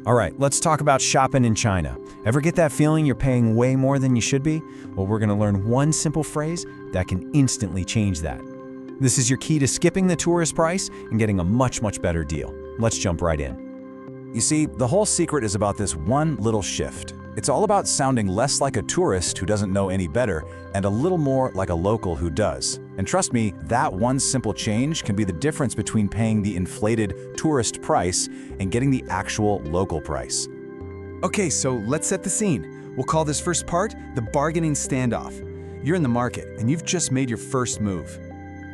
All right, let's talk about shopping in China. Ever get that feeling you're paying way more than you should be? Well, we're gonna learn one simple phrase that can instantly change that. This is your key to skipping the tourist price and getting a much, much better deal. Let's jump right in. You see, the whole secret is about this one little shift. It's all about sounding less like a tourist who doesn't know any better and a little more like a local who does. And trust me, that one simple change can be the difference between paying the inflated tourist price and getting the actual local price. Okay, so let's set the scene. We'll call this first part the bargaining standoff. You're in the market and you've just made your first move.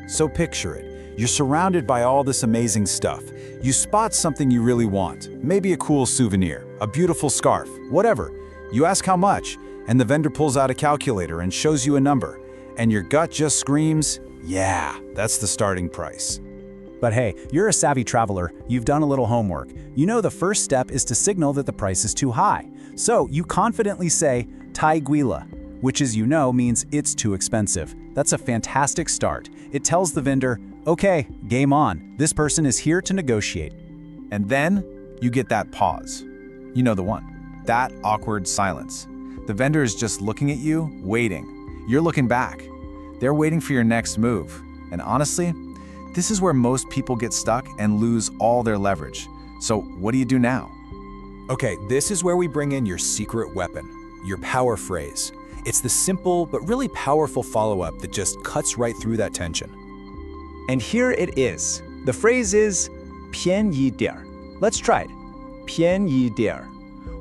So picture it. You're surrounded by all this amazing stuff. You spot something you really want, maybe a cool souvenir, a beautiful scarf, whatever. You ask how much, and the vendor pulls out a calculator and shows you a number, and your gut just screams, yeah, that's the starting price. But hey, you're a savvy traveler, you've done a little homework. You know the first step is to signal that the price is too high. So you confidently say, Tai Guila, which as you know means it's too expensive. That's a fantastic start. It tells the vendor, okay, game on. This person is here to negotiate. And then you get that pause. You know the one. That awkward silence. The vendor is just looking at you, waiting. You're looking back. They're waiting for your next move. And honestly, this is where most people get stuck and lose all their leverage. So what do you do now? Okay, this is where we bring in your secret weapon, your power phrase. It's the simple but really powerful follow-up that just cuts right through that tension. And here it is. The phrase is 便宜点儿. Let's try it. 便宜点儿.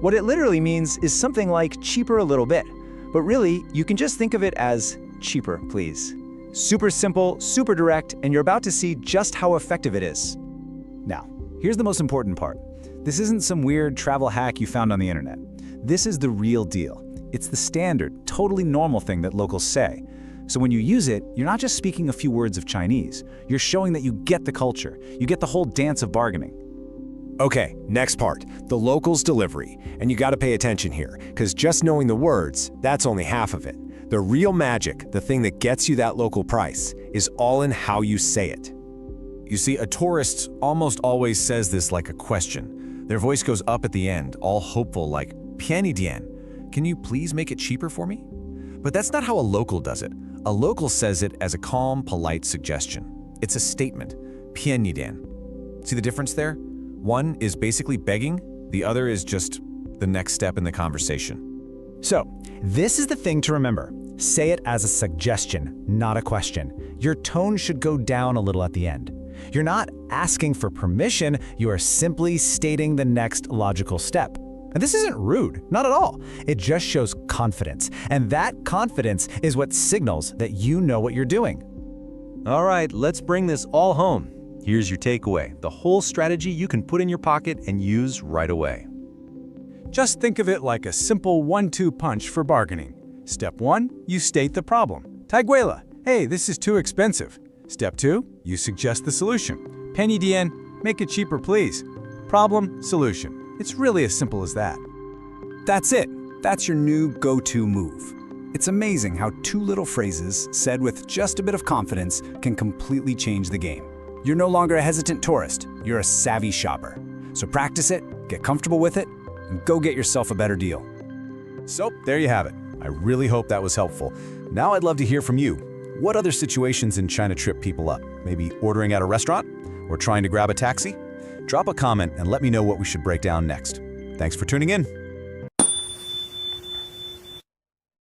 What it literally means is something like cheaper a little bit. But really, you can just think of it as cheaper, please. Super simple, super direct, and you're about to see just how effective it is. Now, here's the most important part. This isn't some weird travel hack you found on the internet. This is the real deal. It's the standard, totally normal thing that locals say. So when you use it, you're not just speaking a few words of Chinese. You're showing that you get the culture. You get the whole dance of bargaining. Okay, next part, the local's delivery. And you gotta pay attention here, because just knowing the words, that's only half of it. The real magic, the thing that gets you that local price, is all in how you say it. You see, a tourist almost always says this like a question. Their voice goes up at the end, all hopeful, like, 便宜点, can you please make it cheaper for me? But that's not how a local does it. A local says it as a calm, polite suggestion. It's a statement, 便宜点. See the difference there? One is basically begging, the other is just the next step in the conversation. So, this is the thing to remember. Say it as a suggestion, not a question. Your tone should go down a little at the end. You're not asking for permission, you are simply stating the next logical step. And this isn't rude, not at all. It just shows confidence. And that confidence is what signals that you know what you're doing. All right, let's bring this all home. Here's your takeaway, the whole strategy you can put in your pocket and use right away. Just think of it like a simple 1-2 punch for bargaining. Step 1, you state the problem. Tai Guila, hey, this is too expensive. Step 2, you suggest the solution. 便宜点, make it cheaper, please. Problem, solution. It's really as simple as that. That's it. That's your new go-to move. It's amazing how two little phrases said with just a bit of confidence can completely change the game. You're no longer a hesitant tourist, you're a savvy shopper. So practice it, get comfortable with it, and go get yourself a better deal. So, there you have it. I really hope that was helpful. Now I'd love to hear from you. What other situations in China trip people up? Maybe ordering at a restaurant? Or trying to grab a taxi? Drop a comment and let me know what we should break down next. Thanks for tuning in.